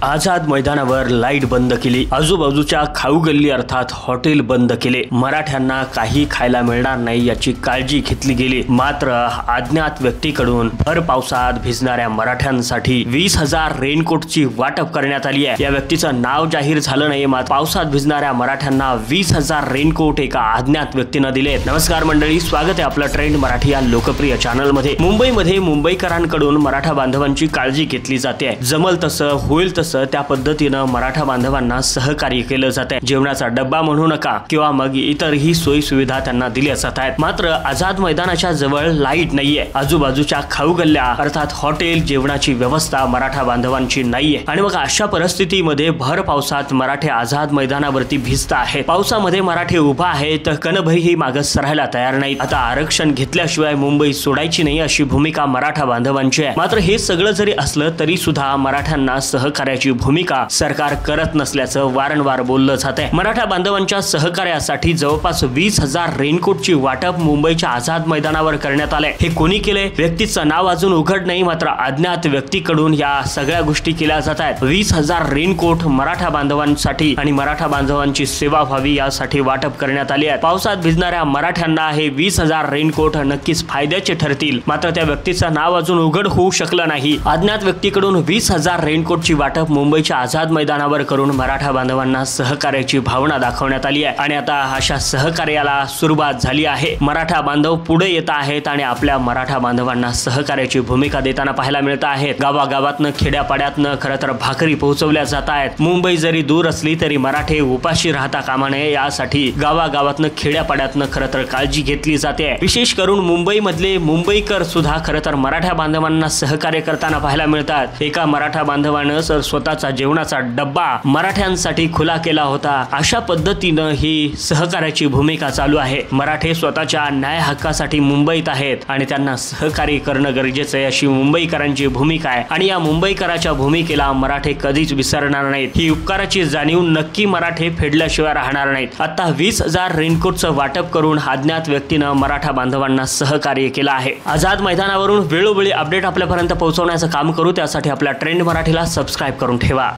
आझाद मैदानावर लाईट बंद केली, आजूबाजूच्या खाऊ गल्ली अर्थात हॉटेल बंद केले। मराठ्यांना काही खायला मिळणार नाही याची काळजी घेतली गेली। मात्र अज्ञात व्यक्तीकडून भर पावसात भिजणाऱ्या मराठ्यांसाठी 20,000 रेनकोटची वाटप करण्यात आली आहे। या व्यक्तीचं नाव जाहीर झालं नाही, मात्र पावसात भिजणाऱ्या मराठ्यांना 20,000 रेनकोट एका अज्ञात व्यक्तीने दिले। नमस्कार मंडळी, स्वागत आहे आपलं ट्रेंड मराठी या लोकप्रिय चॅनल मध्ये। मुंबईमध्ये मुंबईकरांकडून मराठा बांधवांची काळजी घेतली जाते। जमल तसं होईल तसं त्या पद्धतीनं मराठा बांधवांना सहकार्य केलं जाते। जेवणाचा डब्बा म्हणू नका किंवा मग इतरही सोयी सुविधा त्यांना दिल्या जात आहेत। मात्र आझाद मैदानाच्या जवळ लाईट नाहीये, आजूबाजूच्या खाऊ गल्ल्या अर्थात हॉटेल जेवणाची व्यवस्था मराठा बांधवांची नाहीये। आणि मग अशा परिस्थितीमध्ये भर पावसात मराठे आझाद मैदानावरती भिजत आहेत। पावसामध्ये मराठे उभा आहेत, कणभरही मागे सरायला तयार नाहीत। आता आरक्षण घेतल्याशिवाय मुंबई सोडायची नाही अशी भूमिका मराठा बांधवांची आहे। मात्र हे सगळं जरी असलं तरी सुद्धा मराठ्यांना सहकार्याची भूमिका सरकार करत नसल्याचं वारंवार बोललं जात आहे। मराठा बांधवांच्या सहकार्यासाठी जवळपास 20,000 रेनकोटची वाटप मुंबईच्या आझाद मैदानावर करण्यात आले। हे कोणी केले? व्यक्तीचं नाव अजून उघड नाही, मात्र अज्ञात व्यक्तीकडून या सगळ्या गोष्टी केल्या जात आहेत। 20,000 रेनकोट मराठा बांधवांसाठी आणि मराठा बांधवांची सेवा व्हावी यासाठी वाटप करण्यात आली आहे। पावसात भिजणाऱ्या मराठ्यांना हे 20,000 रेनकोट नक्कीच फायद्याचे ठरतील। मात्र त्या व्यक्तीचं नाव अजून उघड होऊ शकलं नाही। अज्ञात व्यक्तीकडून 20,000 रेनकोटची वाटप मुंबईच्या आझाद मैदानावर करून मराठा बांधवांना सहकार्याची भावना दाखवण्यात आली आहे। आणि आता अशा सहकार्याला सुरुवात झाली आहे। मराठा बांधव पुढे येत आहेत आणि आपल्या मराठा बांधवांना सहकार्याची भूमिका देताना पाहायला मिळत आहेत। गावागावातनं खेड्यापाड्यातनं खरं तर भाकरी पोहोचवल्या जात आहेत। मुंबई जरी दूर असली तरी मराठे उपाशी राहता कामा नये यासाठी गावागावातनं खेड्यापाड्यातनं खरं तर काळजी घेतली जाते। विशेष करून मुंबईमधले मुंबईकर सुद्धा खरं तर मराठा बांधवांना सहकार्य करताना पाहायला मिळतात। एका मराठा बांधवानं स्वतःचा जेवणाचा डब्बा मराठ्यांसाठी खुला केला होता। अशा पद्धतीनं ही सहकार्याची भूमिका चालू आहे। मराठे स्वतःच्या न्याय हक्कासाठी मुंबईत आहेत आणि त्यांना सहकार्य करणं गरजेचं आहे अशी मुंबईकरांची भूमिका आहे। आणि या मुंबईकराच्या भूमिकेला मराठे कधीच विसरणार नाहीत। ही उपकाराची जाणीव नक्की मराठे फेडल्याशिवाय राहणार नाहीत। आता 20,000 रेनकोटचं वाटप करून अज्ञात व्यक्तीनं मराठा बांधवांना सहकार्य केलं आहे। आझाद मैदानावरून वेळोवेळी अपडेट आपल्यापर्यंत पोहोचवण्याचं काम करू, त्यासाठी आपल्या ट्रेंड मराठीला सबस्क्राईब करून ठेवा।